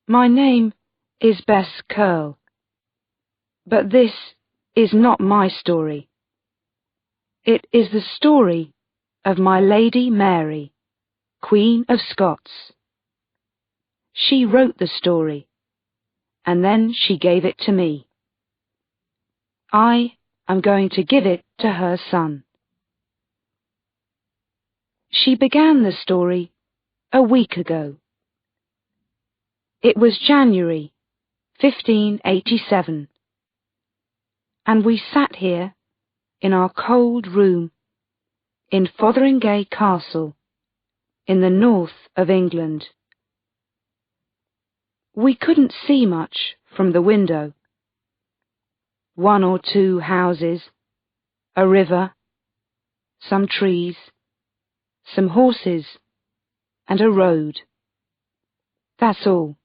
My name is Bess Curl, but this is not my story. It is the story of my Lady Mary, Queen of Scots. She wrote the story, and then she gave it to me. I am going to give it to her son. She began the story a week ago. It was January 1587, and we sat here in our cold room in Fotheringay Castle in the north of England. We couldn't see much from the window. 1 or 2 houses, a river, some trees, some horses, and a road. That's all.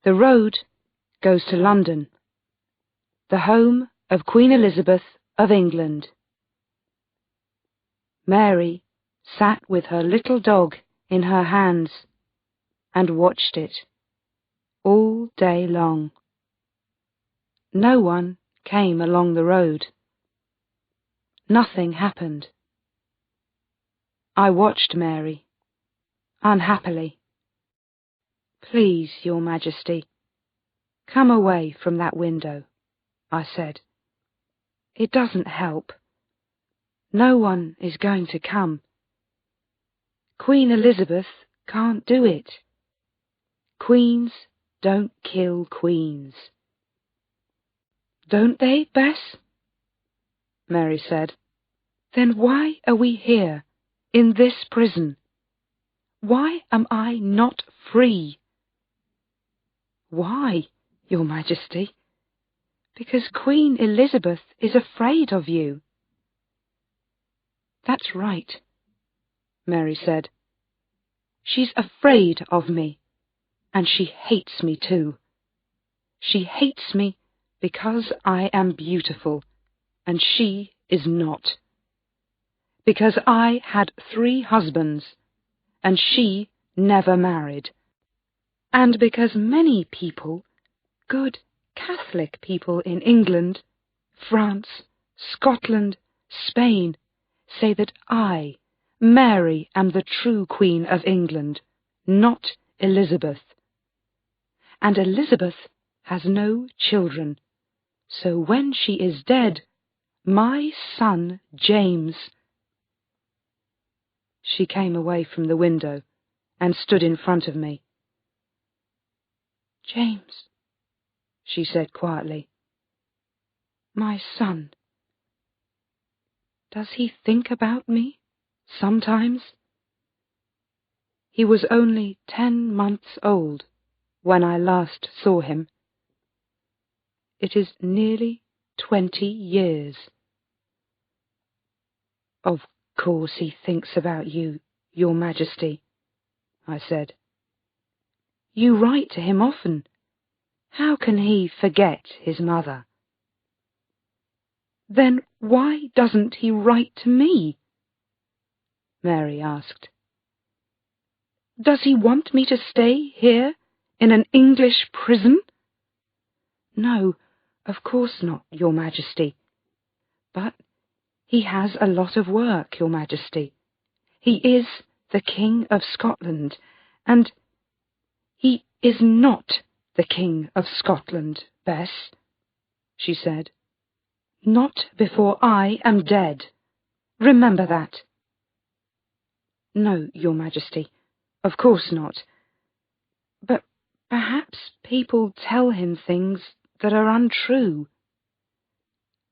The road goes to London, the home of Queen Elizabeth of England. Mary sat with her little dog in her hands and watched it all day long. No one came along the road. Nothing happened. I watched Mary, unhappily. "Please, Your Majesty, come away from that window," I said. "It doesn't help. No one is going to come. Queen Elizabeth can't do it. Queens don't kill queens." "Don't they, Bess?" Mary said. "Then why are we here, in this prison? Why am I not free?" "Why, Your Majesty? Because Queen Elizabeth is afraid of you." "That's right," Mary said. "She's afraid of me, and she hates me too. She hates me because I am beautiful, and she is not. Because I had 3 husbands, and she never married. And because many people, good Catholic people in England, France, Scotland, Spain, say that I, Mary, am the true Queen of England, not Elizabeth. And Elizabeth has no children, so when she is dead, my son James—" She came away from the window and stood in front of me. "James," she said quietly, "my son. Does he think about me sometimes?" He was only 10 months old when I last saw him. It is nearly 20 years. "Of course he thinks about you, Your Majesty," I said. "You write to him often. How can he forget his mother?" "Then why doesn't he write to me?" Mary asked. "Does he want me to stay here in an English prison?" "No, of course not, Your Majesty. But he has a lot of work, Your Majesty. He is the King of Scotland, and—" "He is not the King of Scotland, Bess," she said. "Not before I am dead. Remember that." "No, Your Majesty, of course not. But perhaps people tell him things that are untrue.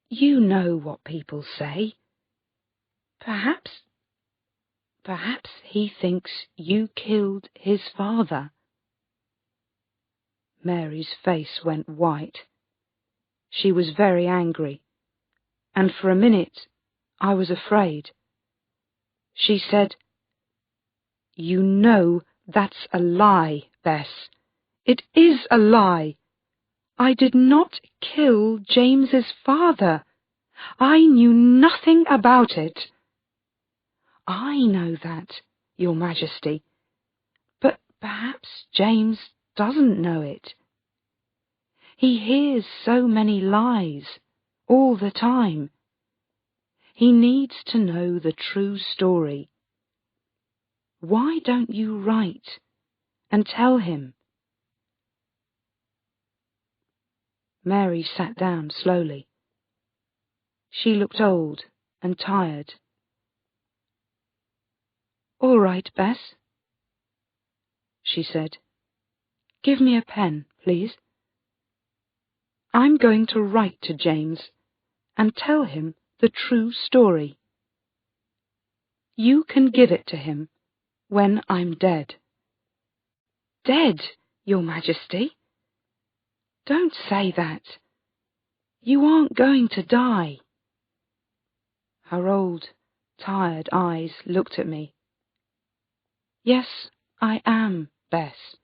You know what people say. Perhaps he thinks you killed his father." Mary's face went white. She was very angry, and for a minute I was afraid. She said, "You know that's a lie, Bess. It is a lie. I did not kill James's father. I knew nothing about it." "I know that, Your Majesty. But Perhaps James doesn't know it. He hears so many lies all the time. He needs to know the true story. Why don't you write and tell him? Mary sat down slowly. She looked old and tired. "All right, Bess," she said. "Give me a pen, please. I'm going to write to James and tell him the true story. You can give it to him when I'm dead." "Dead, Your Majesty? Don't say that. You aren't going to die." Her old, tired eyes looked at me. "Yes, I am, Bess.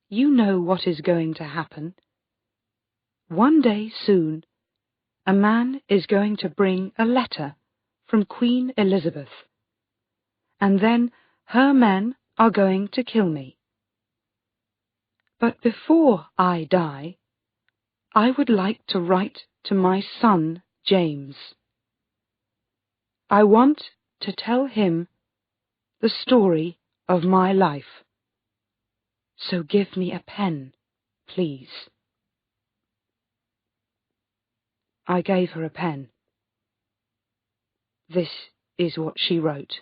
You know what is going to happen. One day soon, a man is going to bring a letter from Queen Elizabeth, and then her men are going to kill me. But before I die, I would like to write to my son, James. I want to tell him the story of my life. So give me a pen, please." I gave her a pen. This is what she wrote.